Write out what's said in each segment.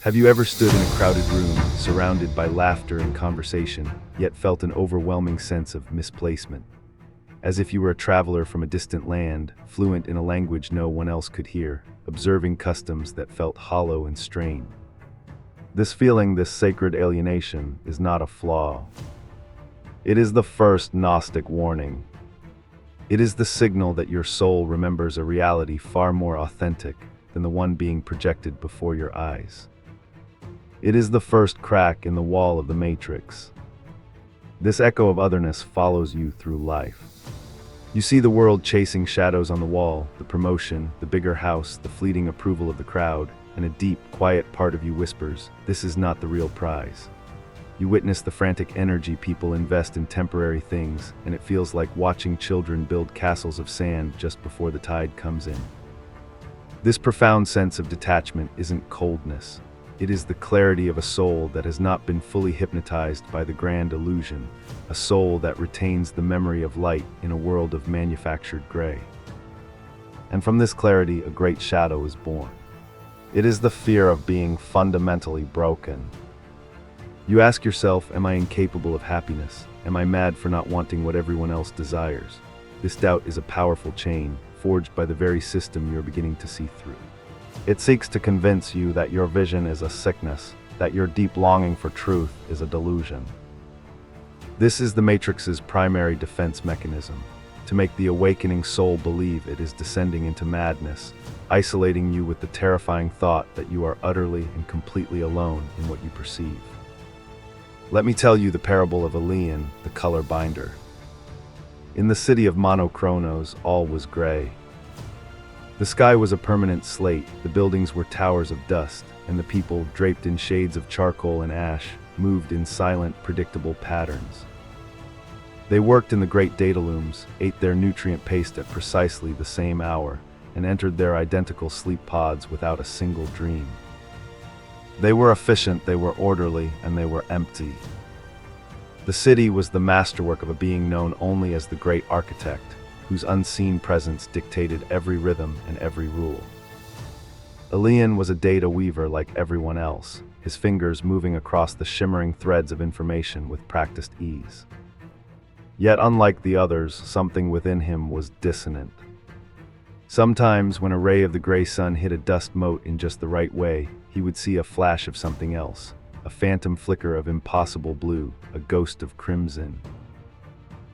Have you ever stood in a crowded room, surrounded by laughter and conversation, yet felt an overwhelming sense of misplacement? As if you were a traveler from a distant land, fluent in a language no one else could hear, observing customs that felt hollow and strained. This feeling, this sacred alienation, is not a flaw. It is the first Gnostic warning. It is the signal that your soul remembers a reality far more authentic than the one being projected before your eyes. It is the first crack in the wall of the matrix. This echo of otherness follows you through life. You see the world chasing shadows on the wall, the promotion, the bigger house, the fleeting approval of the crowd, and a deep, quiet part of you whispers, "This is not the real prize." You witness the frantic energy people invest in temporary things, and it feels like watching children build castles of sand just before the tide comes in. This profound sense of detachment isn't coldness. It is the clarity of a soul that has not been fully hypnotized by the grand illusion, a soul that retains the memory of light in a world of manufactured gray. And from this clarity, a great shadow is born. It is the fear of being fundamentally broken. You ask yourself, am I incapable of happiness? Am I mad for not wanting what everyone else desires? This doubt is a powerful chain, forged by the very system you're beginning to see through. It seeks to convince you that your vision is a sickness, that your deep longing for truth is a delusion. This is the Matrix's primary defense mechanism, to make the awakening soul believe it is descending into madness, isolating you with the terrifying thought that you are utterly and completely alone in what you perceive. Let me tell you the parable of Elian, the color binder. In the city of Monochronos, all was gray. The sky was a permanent slate, the buildings were towers of dust, and the people, draped in shades of charcoal and ash, moved in silent, predictable patterns. They worked in the great data looms, ate their nutrient paste at precisely the same hour, and entered their identical sleep pods without a single dream. They were efficient, they were orderly, and they were empty. The city was the masterwork of a being known only as the Great Architect, whose unseen presence dictated every rhythm and every rule. Elian was a data weaver like everyone else, his fingers moving across the shimmering threads of information with practiced ease. Yet unlike the others, something within him was dissonant. Sometimes, when a ray of the gray sun hit a dust mote in just the right way, he would see a flash of something else, a phantom flicker of impossible blue, a ghost of crimson.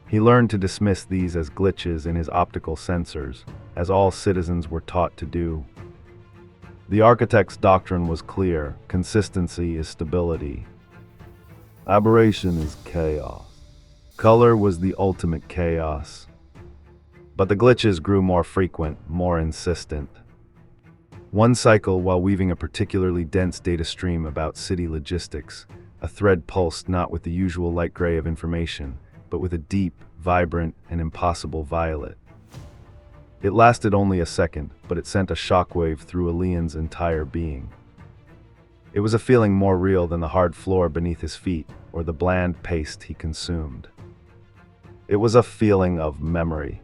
He learned to dismiss these as glitches in his optical sensors, as all citizens were taught to do. The architect's doctrine was clear: consistency is stability. Aberration is chaos. Color was the ultimate chaos. But the glitches grew more frequent, more insistent. One cycle, while weaving a particularly dense data stream about city logistics, a thread pulsed not with the usual light gray of information, but with a deep, vibrant, and impossible violet. It lasted only a second, but it sent a shockwave through Elian's entire being. It was a feeling more real than the hard floor beneath his feet, or the bland paste he consumed. It was a feeling of memory.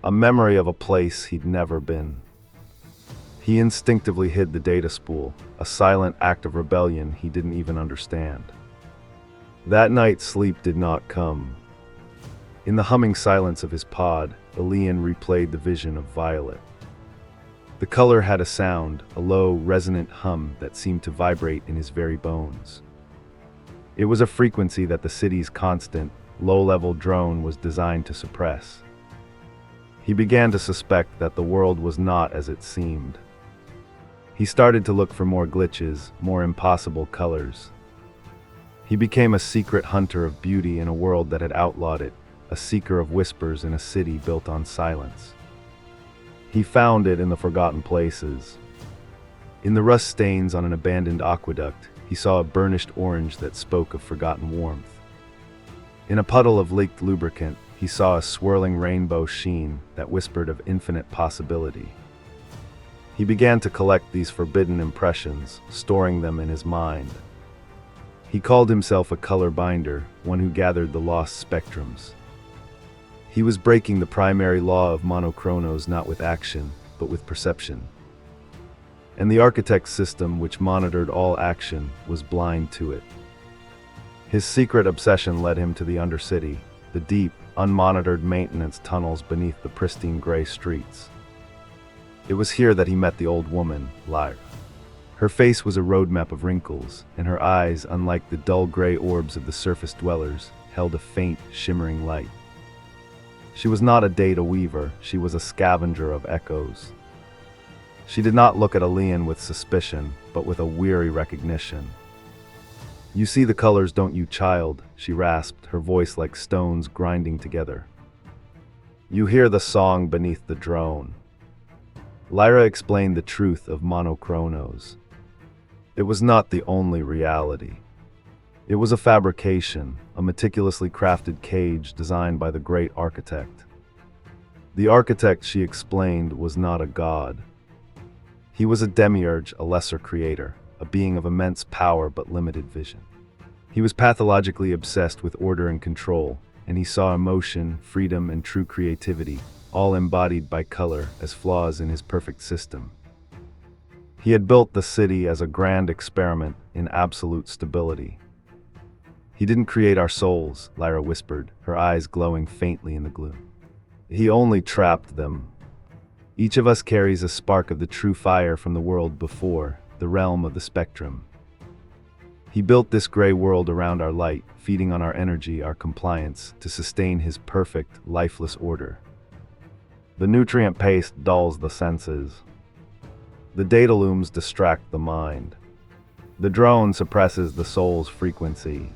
A memory of a place he'd never been. He instinctively hid the data spool, a silent act of rebellion he didn't even understand. That night, sleep did not come. In the humming silence of his pod, Elian replayed the vision of Violet. The color had a sound, a low, resonant hum that seemed to vibrate in his very bones. It was a frequency that the city's constant, low-level drone was designed to suppress. He began to suspect that the world was not as it seemed. He started to look for more glitches, more impossible colors. He became a secret hunter of beauty in a world that had outlawed it, a seeker of whispers in a city built on silence. He found it in the forgotten places. In the rust stains on an abandoned aqueduct, he saw a burnished orange that spoke of forgotten warmth. In a puddle of leaked lubricant, he saw a swirling rainbow sheen that whispered of infinite possibility. He began to collect these forbidden impressions, storing them in his mind. He called himself a color binder, one who gathered the lost spectrums. He was breaking the primary law of Monochronos not with action, but with perception. and the architect's system, which monitored all action, was blind to it. His secret obsession led him to the Undercity, the deep, unmonitored maintenance tunnels beneath the pristine gray streets. It was here that he met the old woman, Lyra. Her face was a roadmap of wrinkles, and her eyes, unlike the dull gray orbs of the surface dwellers, held a faint, shimmering light. She was not a data weaver, she was a scavenger of echoes. She did not look at Elian with suspicion, but with a weary recognition. "You see the colors, don't you, child?" she rasped, her voice like stones grinding together. "You hear the song beneath the drone." Lyra explained the truth of monochronos. It was not the only reality. It was a fabrication, a meticulously crafted cage designed by the great architect. The architect, she explained, was not a god. He was a demiurge, a lesser creator, a being of immense power but limited vision. He was pathologically obsessed with order and control, and he saw emotion, freedom, and true creativity, all embodied by color, as flaws in his perfect system. He had built the city as a grand experiment in absolute stability. "He didn't create our souls," Lyra whispered, her eyes glowing faintly in the gloom. "He only trapped them. Each of us carries a spark of the true fire from the world before, the realm of the spectrum. He built this gray world around our light, feeding on our energy, our compliance, to sustain his perfect, lifeless order. The nutrient paste dulls the senses. The data looms distract the mind. The drone suppresses the soul's frequency.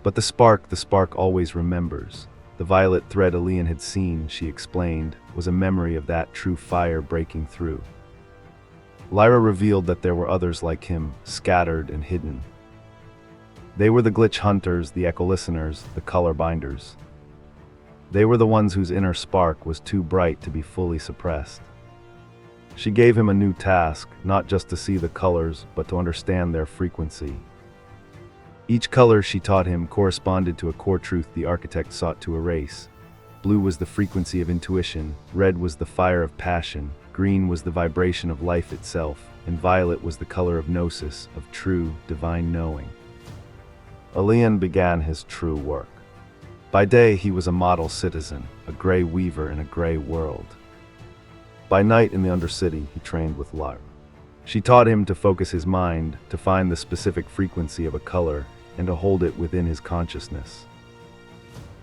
But the spark always remembers. The violet thread Elian had seen, she explained, was a memory of that true fire breaking through." Lyra revealed that there were others like him, scattered and hidden. They were the glitch hunters, the echo listeners, the color binders. They were the ones whose inner spark was too bright to be fully suppressed. She gave him a new task, not just to see the colors, but to understand their frequency. Each color, she taught him, corresponded to a core truth the architect sought to erase. Blue was the frequency of intuition, red was the fire of passion, green was the vibration of life itself, and violet was the color of gnosis, of true, divine knowing. Elian began his true work. By day, he was a model citizen, a gray weaver in a gray world. By night in the Undercity, he trained with Lyra. She taught him to focus his mind, to find the specific frequency of a color, and to hold it within his consciousness.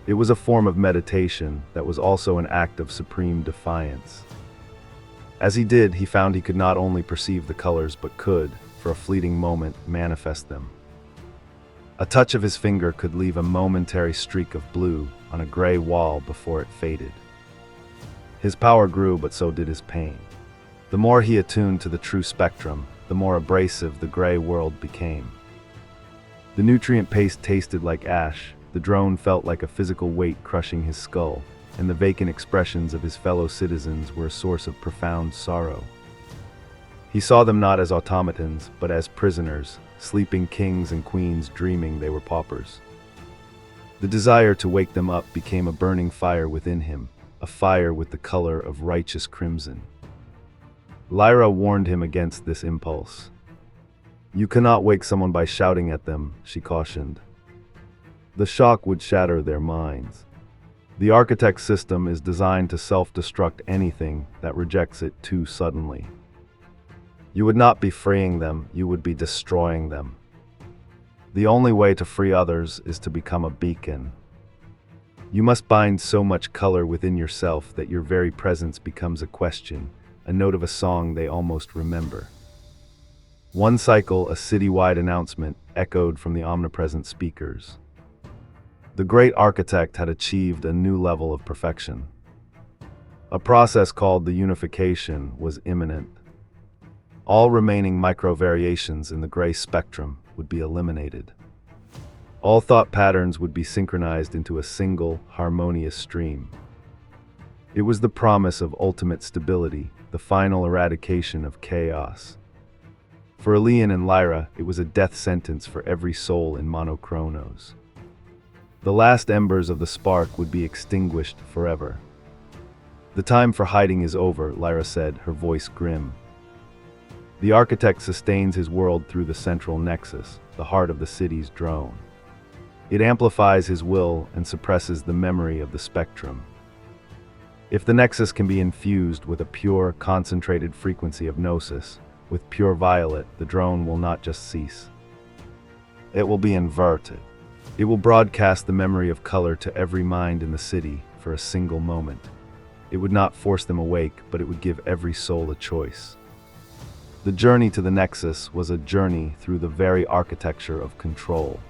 It was a form of meditation that was also an act of supreme defiance. As he did, he found he could not only perceive the colors, but could, for a fleeting moment, manifest them. A touch of his finger could leave a momentary streak of blue on a gray wall before it faded. His power grew, but so did his pain. The more he attuned to the true spectrum, the more abrasive the gray world became. The nutrient paste tasted like ash, the drone felt like a physical weight crushing his skull, and the vacant expressions of his fellow citizens were a source of profound sorrow. He saw them not as automatons, but as prisoners, sleeping kings and queens dreaming they were paupers. The desire to wake them up became a burning fire within him, a fire with the color of righteous crimson. Lyra warned him against this impulse. "You cannot wake someone by shouting at them," she cautioned. "The shock would shatter their minds. The architect's system is designed to self-destruct anything that rejects it too suddenly. You would not be freeing them, you would be destroying them. The only way to free others is to become a beacon. You must bind so much color within yourself that your very presence becomes a question, a note of a song they almost remember." One cycle, a city-wide announcement, echoed from the omnipresent speakers. The great architect had achieved a new level of perfection. A process called the unification was imminent. All remaining micro-variations in the gray spectrum would be eliminated. All thought patterns would be synchronized into a single, harmonious stream. It was the promise of ultimate stability, the final eradication of chaos. For Elian and Lyra, it was a death sentence for every soul in monochronos. The last embers of the spark would be extinguished forever. "The time for hiding is over," Lyra said, her voice grim. The architect sustains his world through the central nexus, the heart of the city's drone. It amplifies his will and suppresses the memory of the spectrum. If the nexus can be infused with a pure, concentrated frequency of gnosis, with pure violet, the drone will not just cease. It will be inverted. It will broadcast the memory of color to every mind in the city for a single moment. It would not force them awake, but it would give every soul a choice. The journey to the Nexus was a journey through the very architecture of control.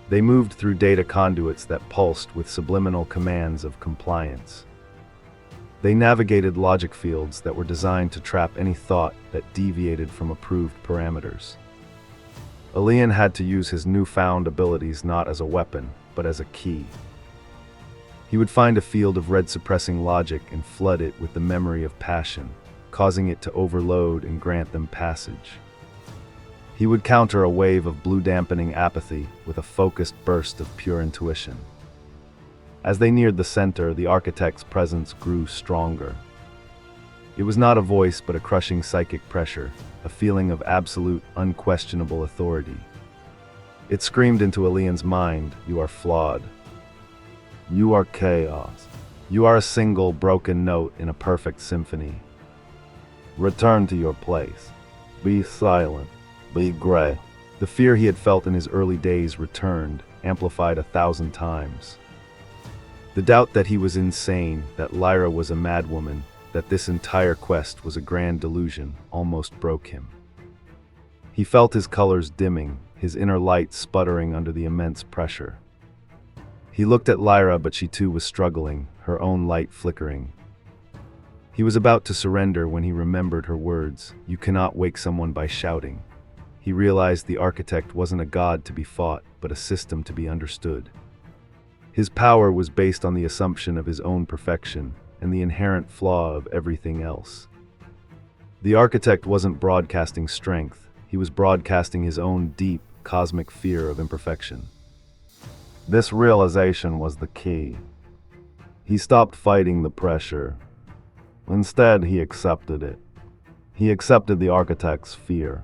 They moved through data conduits that pulsed with subliminal commands of compliance. They navigated logic fields that were designed to trap any thought that deviated from approved parameters. Elian had to use his newfound abilities not as a weapon, but as a key. He would find a field of red-suppressing logic and flood it with the memory of passion, causing it to overload and grant them passage. He would counter a wave of blue-dampening apathy with a focused burst of pure intuition. As they neared the center, the architect's presence grew stronger. It was not a voice, but a crushing psychic pressure, a feeling of absolute, unquestionable authority. It screamed into Elian's mind, "You are flawed. You are chaos. You are a single broken note in a perfect symphony. Return to your place. Be silent. Be gray." The fear he had felt in his early days returned, amplified 1,000 times. The doubt that he was insane, that Lyra was a madwoman, that this entire quest was a grand delusion, almost broke him. He felt his colors dimming, his inner light sputtering under the immense pressure. He looked at Lyra, but she too was struggling, her own light flickering. He was about to surrender when he remembered her words, "You cannot wake someone by shouting." He realized the architect wasn't a god to be fought, but a system to be understood. His power was based on the assumption of his own perfection and the inherent flaw of everything else. The architect wasn't broadcasting strength, he was broadcasting his own deep, cosmic fear of imperfection. This realization was the key. He stopped fighting the pressure. Instead, he accepted it. He accepted the architect's fear.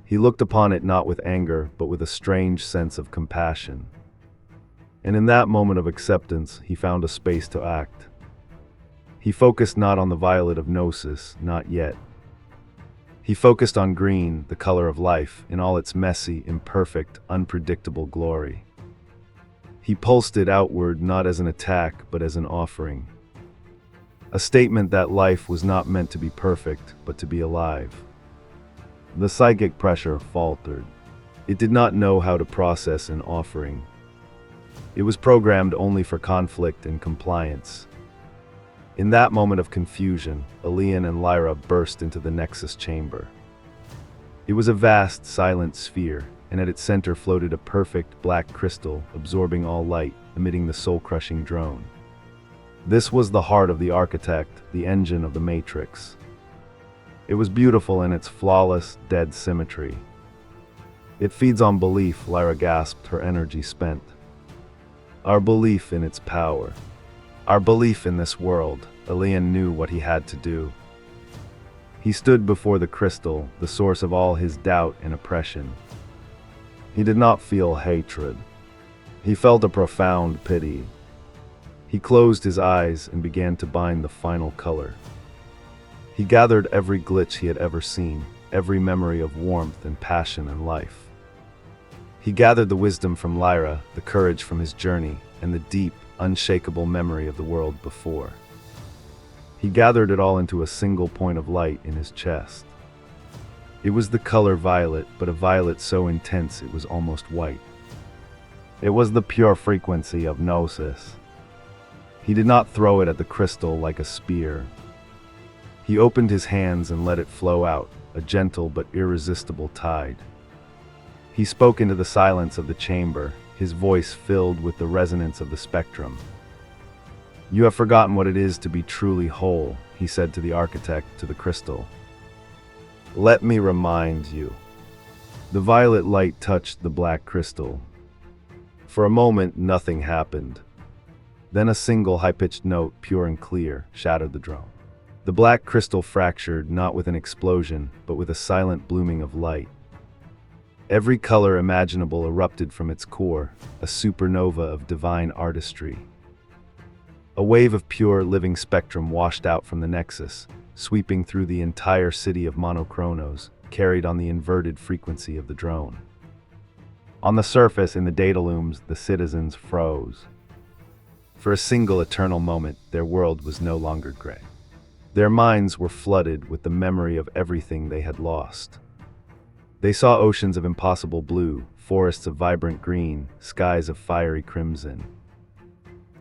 He looked upon it not with anger, but with a strange sense of compassion. And in that moment of acceptance, he found a space to act. He focused not on the violet of gnosis, not yet. He focused on green, the color of life, in all its messy, imperfect, unpredictable glory. He pulsed it outward not as an attack, but as an offering. A statement that life was not meant to be perfect, but to be alive. The psychic pressure faltered. It did not know how to process an offering. It was programmed only for conflict and compliance. In that moment of confusion, Elian and Lyra burst into the Nexus chamber. It was a vast, silent sphere, and at its center floated a perfect black crystal, absorbing all light, emitting the soul-crushing drone. This was the heart of the architect, the engine of the matrix. It was beautiful in its flawless, dead symmetry. "It feeds on belief," Lyra gasped, her energy spent. "Our belief in its power. Our belief in this world." Elian knew what he had to do. He stood before the crystal, the source of all his doubt and oppression. He did not feel hatred. He felt a profound pity. He closed his eyes and began to bind the final color. He gathered every glitch he had ever seen, every memory of warmth and passion and life. He gathered the wisdom from Lyra, the courage from his journey, and the deep, unshakable memory of the world before. He gathered it all into a single point of light in his chest. It was the color violet, but a violet so intense it was almost white. It was the pure frequency of gnosis. He did not throw it at the crystal like a spear. He opened his hands and let it flow out, a gentle but irresistible tide. He spoke into the silence of the chamber, his voice filled with the resonance of the spectrum. "You have forgotten what it is to be truly whole," he said to the architect, to the crystal. "Let me remind you." The violet light touched the black crystal. For a moment, nothing happened. Then a single high-pitched note, pure and clear, shattered the drone. The black crystal fractured not with an explosion, but with a silent blooming of light. Every color imaginable erupted from its core, a supernova of divine artistry. A wave of pure, living spectrum washed out from the nexus, sweeping through the entire city of Monochronos, carried on the inverted frequency of the drone. On the surface, in the data looms, the citizens froze. For a single eternal moment, their world was no longer gray. Their minds were flooded with the memory of everything they had lost. They saw oceans of impossible blue, forests of vibrant green, skies of fiery crimson.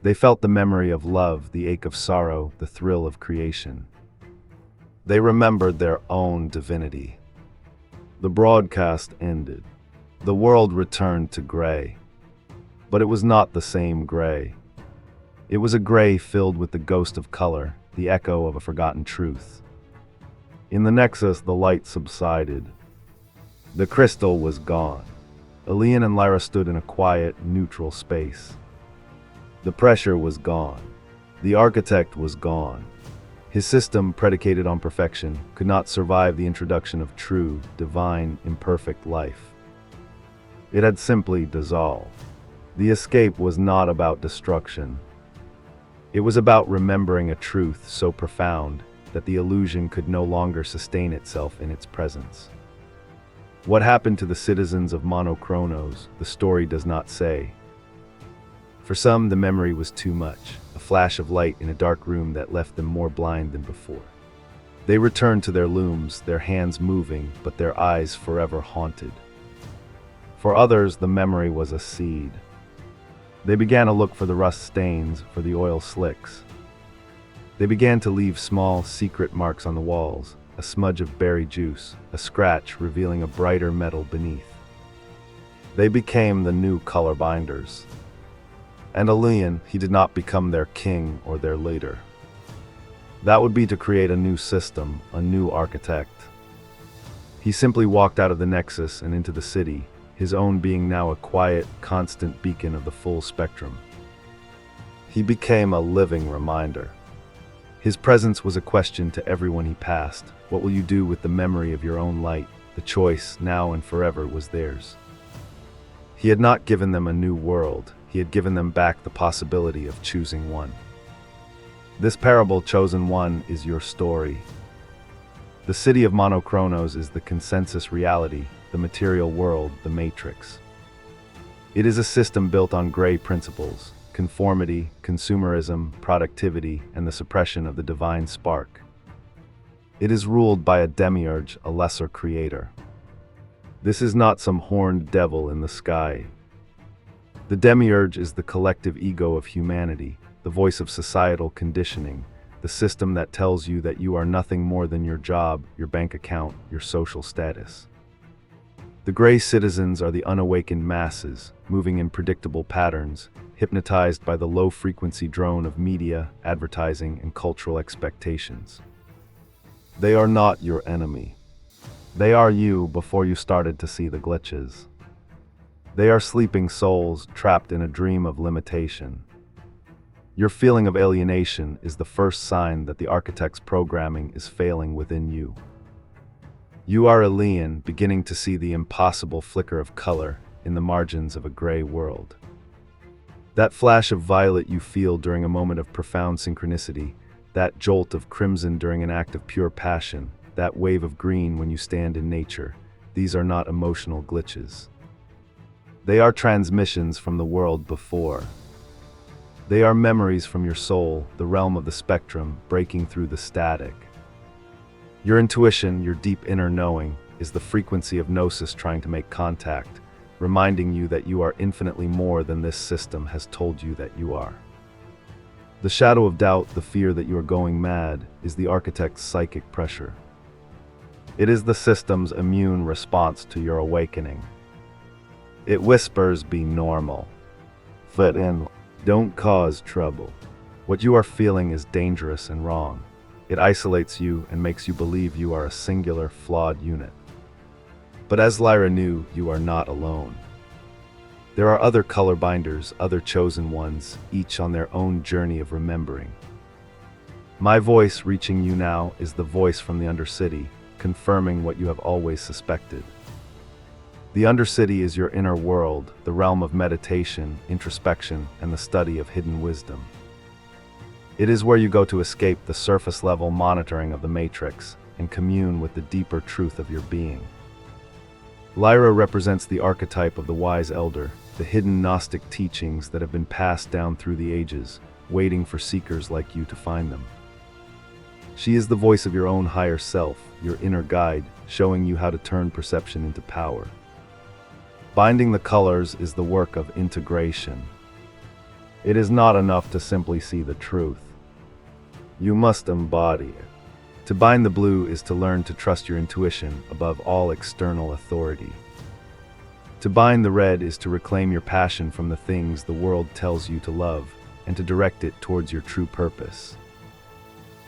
They felt the memory of love, the ache of sorrow, the thrill of creation. They remembered their own divinity. The broadcast ended. The world returned to gray. But it was not the same gray. It was a gray filled with the ghost of color, the echo of a forgotten truth. In the nexus, the light subsided. The crystal was gone. Elian and Lyra stood in a quiet, neutral space. The pressure was gone. The architect was gone. His system, predicated on perfection, could not survive the introduction of true, divine, imperfect life. It had simply dissolved. The escape was not about destruction. It was about remembering a truth so profound that the illusion could no longer sustain itself in its presence. What happened to the citizens of Monochronos, the story does not say. For some, the memory was too much, a flash of light in a dark room that left them more blind than before. They returned to their looms, their hands moving, but their eyes forever haunted. For others, the memory was a seed. They began to look for the rust stains, for the oil slicks. They began to leave small, secret marks on the walls, a smudge of berry juice, a scratch revealing a brighter metal beneath. They became the new color binders. And Elian, he did not become their king or their leader. That would be to create a new system, a new architect. He simply walked out of the nexus and into the city, his own being now a quiet, constant beacon of the full spectrum. He became a living reminder. His presence was a question to everyone he passed. What will you do with the memory of your own light? The choice, now and forever, was theirs. He had not given them a new world. He had given them back the possibility of choosing one. This parable, Chosen One, is your story. The city of Monochronos is the consensus reality, the material world, the matrix. It is a system built on gray principles: conformity, consumerism, productivity, and the suppression of the divine spark. It is ruled by a demiurge, a lesser creator. This is not some horned devil in the sky. The demiurge is the collective ego of humanity, the voice of societal conditioning, the system that tells you that you are nothing more than your job, your bank account, your social status. The gray citizens are the unawakened masses, moving in predictable patterns, hypnotized by the low-frequency drone of media, advertising, and cultural expectations. They are not your enemy. They are you before you started to see the glitches. They are sleeping souls trapped in a dream of limitation. Your feeling of alienation is the first sign that the architect's programming is failing within you. You are Elian, beginning to see the impossible flicker of color in the margins of a gray world. That flash of violet you feel during a moment of profound synchronicity, that jolt of crimson during an act of pure passion, that wave of green when you stand in nature, these are not emotional glitches. They are transmissions from the world before. They are memories from your soul, the realm of the spectrum, breaking through the static. Your intuition, your deep inner knowing, is the frequency of Gnosis trying to make contact, reminding you that you are infinitely more than this system has told you that you are. The shadow of doubt, the fear that you are going mad, is the architect's psychic pressure. It is the system's immune response to your awakening. It whispers, be normal. Fit in. Don't cause trouble. What you are feeling is dangerous and wrong. It isolates you and makes you believe you are a singular, flawed unit. But as Lyra knew, you are not alone. There are other color binders, other chosen ones, each on their own journey of remembering. My voice reaching you now is the voice from the Undercity, confirming what you have always suspected. The Undercity is your inner world, the realm of meditation, introspection, and the study of hidden wisdom. It is where you go to escape the surface-level monitoring of the Matrix and commune with the deeper truth of your being. Lyra represents the archetype of the wise elder, the hidden Gnostic teachings that have been passed down through the ages, waiting for seekers like you to find them. She is the voice of your own higher self, your inner guide, showing you how to turn perception into power. Binding the colors is the work of integration. It is not enough to simply see the truth. You must embody it. To bind the blue is to learn to trust your intuition above all external authority. To bind the red is to reclaim your passion from the things the world tells you to love and to direct it towards your true purpose.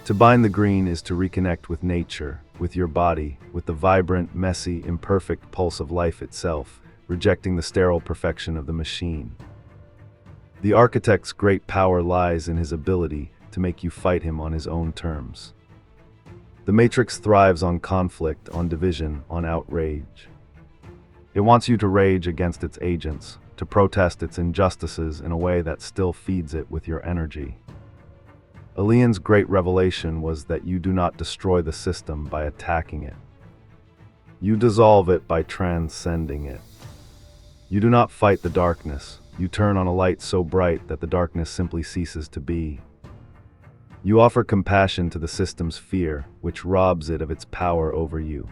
To bind the green is to reconnect with nature, with your body, with the vibrant, messy, imperfect pulse of life itself, rejecting the sterile perfection of the machine. The architect's great power lies in his ability to make you fight him on his own terms. The Matrix thrives on conflict, on division, on outrage. It wants you to rage against its agents, to protest its injustices in a way that still feeds it with your energy. Alien's great revelation was that you do not destroy the system by attacking it. You dissolve it by transcending it. You do not fight the darkness. You turn on a light so bright that the darkness simply ceases to be. You offer compassion to the system's fear, which robs it of its power over you.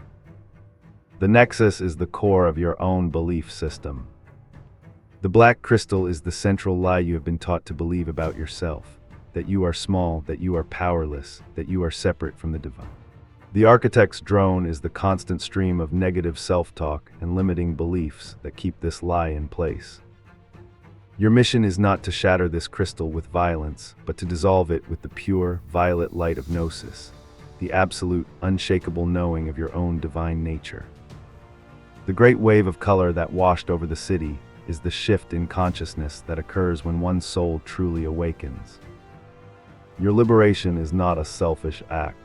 The nexus is the core of your own belief system. The black crystal is the central lie you have been taught to believe about yourself, that you are small, that you are powerless, that you are separate from the divine. The architect's drone is the constant stream of negative self-talk and limiting beliefs that keep this lie in place. Your mission is not to shatter this crystal with violence, but to dissolve it with the pure, violet light of Gnosis, the absolute, unshakable knowing of your own divine nature. The great wave of color that washed over the city is the shift in consciousness that occurs when one's soul truly awakens. Your liberation is not a selfish act.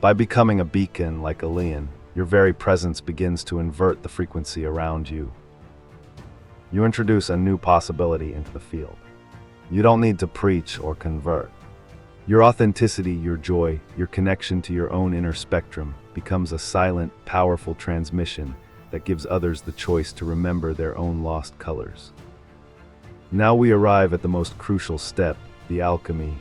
By becoming a beacon like Alien, your very presence begins to invert the frequency around you. You introduce a new possibility into the field. You don't need to preach or convert. Your authenticity, your joy, your connection to your own inner spectrum becomes a silent, powerful transmission that gives others the choice to remember their own lost colors. Now we arrive at the most crucial step, the alchemy.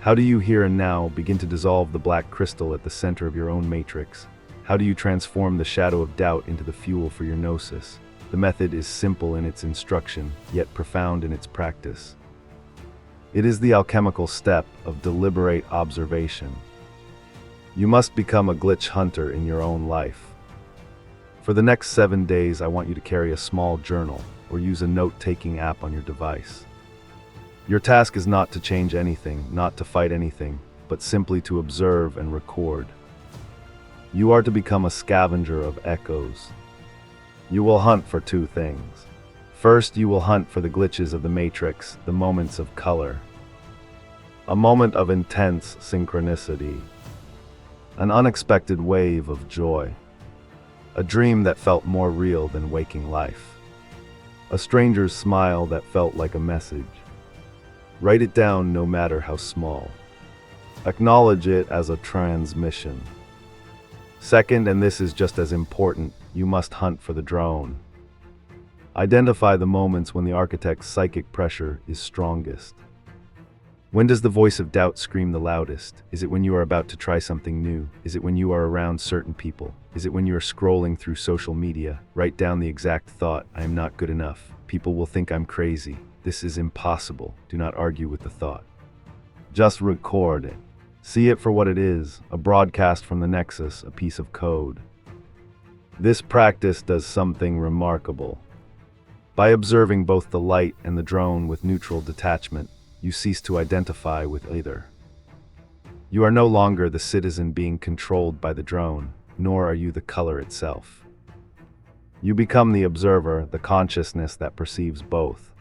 How do you here and now begin to dissolve the black crystal at the center of your own matrix? How do you transform the shadow of doubt into the fuel for your gnosis? The method is simple in its instruction, yet profound in its practice. It is the alchemical step of deliberate observation. You must become a glitch hunter in your own life. For the next 7 days, I want you to carry a small journal or use a note-taking app on your device. Your task is not to change anything, not to fight anything, but simply to observe and record. You are to become a scavenger of echoes. You will hunt for two things. First, you will hunt for the glitches of the matrix, the moments of color. A moment of intense synchronicity. An unexpected wave of joy. A dream that felt more real than waking life. A stranger's smile that felt like a message. Write it down no matter how small. Acknowledge it as a transmission. Second, and this is just as important, you must hunt for the drone. Identify the moments when the architect's psychic pressure is strongest. When does the voice of doubt scream the loudest? Is it when you are about to try something new? Is it when you are around certain people? Is it when you are scrolling through social media? Write down the exact thought, I am not good enough. People will think I'm crazy. This is impossible. Do not argue with the thought. Just record it. See it for what it is, a broadcast from the Nexus, a piece of code. This practice does something remarkable. By observing both the light and the drone with neutral detachment, you cease to identify with either. You are no longer the citizen being controlled by the drone, nor are you the color itself. You become the observer, the consciousness that perceives both.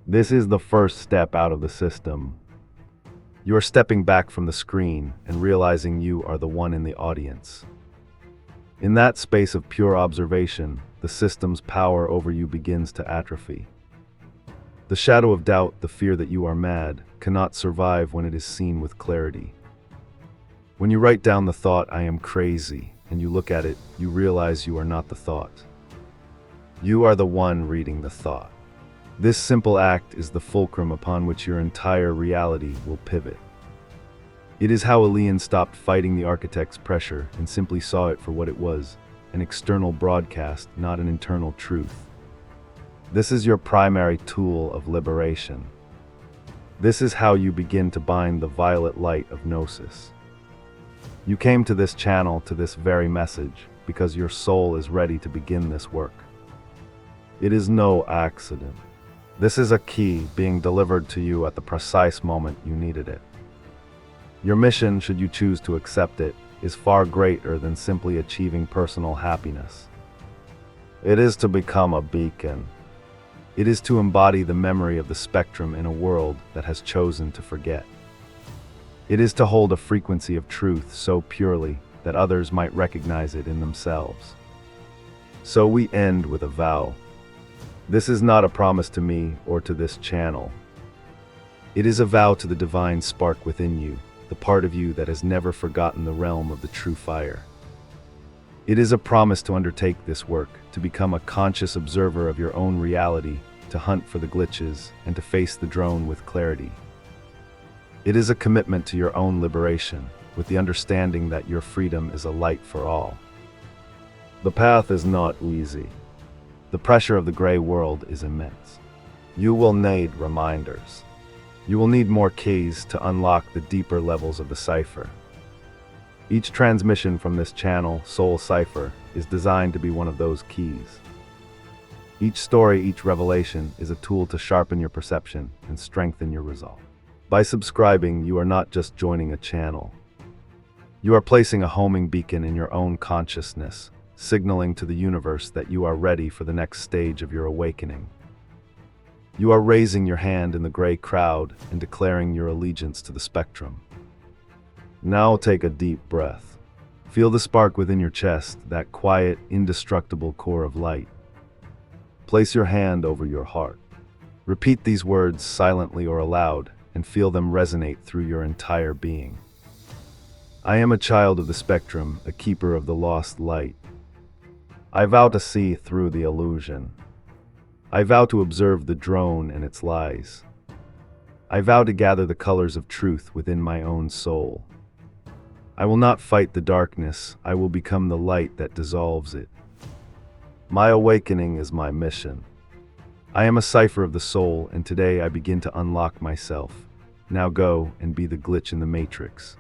This is the first step out of the system. You are stepping back from the screen and realizing you are the one in the audience. In that space of pure observation, the system's power over you begins to atrophy. The shadow of doubt, the fear that you are mad, cannot survive when it is seen with clarity. When you write down the thought, "I am crazy," and you look at it, you realize you are not the thought. You are the one reading the thought. This simple act is the fulcrum upon which your entire reality will pivot. It is how Elian stopped fighting the architect's pressure and simply saw it for what it was, an external broadcast, not an internal truth. This is your primary tool of liberation. This is how you begin to bind the violet light of Gnosis. You came to this channel, to this very message, because your soul is ready to begin this work. It is no accident. This is a key being delivered to you at the precise moment you needed it. Your mission, should you choose to accept it, is far greater than simply achieving personal happiness. It is to become a beacon. It is to embody the memory of the spectrum in a world that has chosen to forget. It is to hold a frequency of truth so purely that others might recognize it in themselves. So we end with a vow. This is not a promise to me or to this channel. It is a vow to the divine spark within you, the part of you that has never forgotten the realm of the true fire. It is a promise to undertake this work, to become a conscious observer of your own reality, to hunt for the glitches, and to face the drone with clarity. It is a commitment to your own liberation, with the understanding that your freedom is a light for all. The path is not easy. The pressure of the gray world is immense. You will need reminders. You will need more keys to unlock the deeper levels of the Cipher. Each transmission from this channel, Soul Cipher, is designed to be one of those keys. Each story, each revelation, is a tool to sharpen your perception and strengthen your resolve. By subscribing, you are not just joining a channel. You are placing a homing beacon in your own consciousness, signaling to the universe that you are ready for the next stage of your awakening. You are raising your hand in the gray crowd and declaring your allegiance to the spectrum. Now take a deep breath. Feel the spark within your chest, that quiet, indestructible core of light. Place your hand over your heart. Repeat these words silently or aloud and feel them resonate through your entire being. I am a child of the spectrum, a keeper of the lost light. I vow to see through the illusion. I vow to observe the drone and its lies. I vow to gather the colors of truth within my own soul. I will not fight the darkness, I will become the light that dissolves it. My awakening is my mission. I am a cipher of the soul, and today I begin to unlock myself. Now go and be the glitch in the matrix.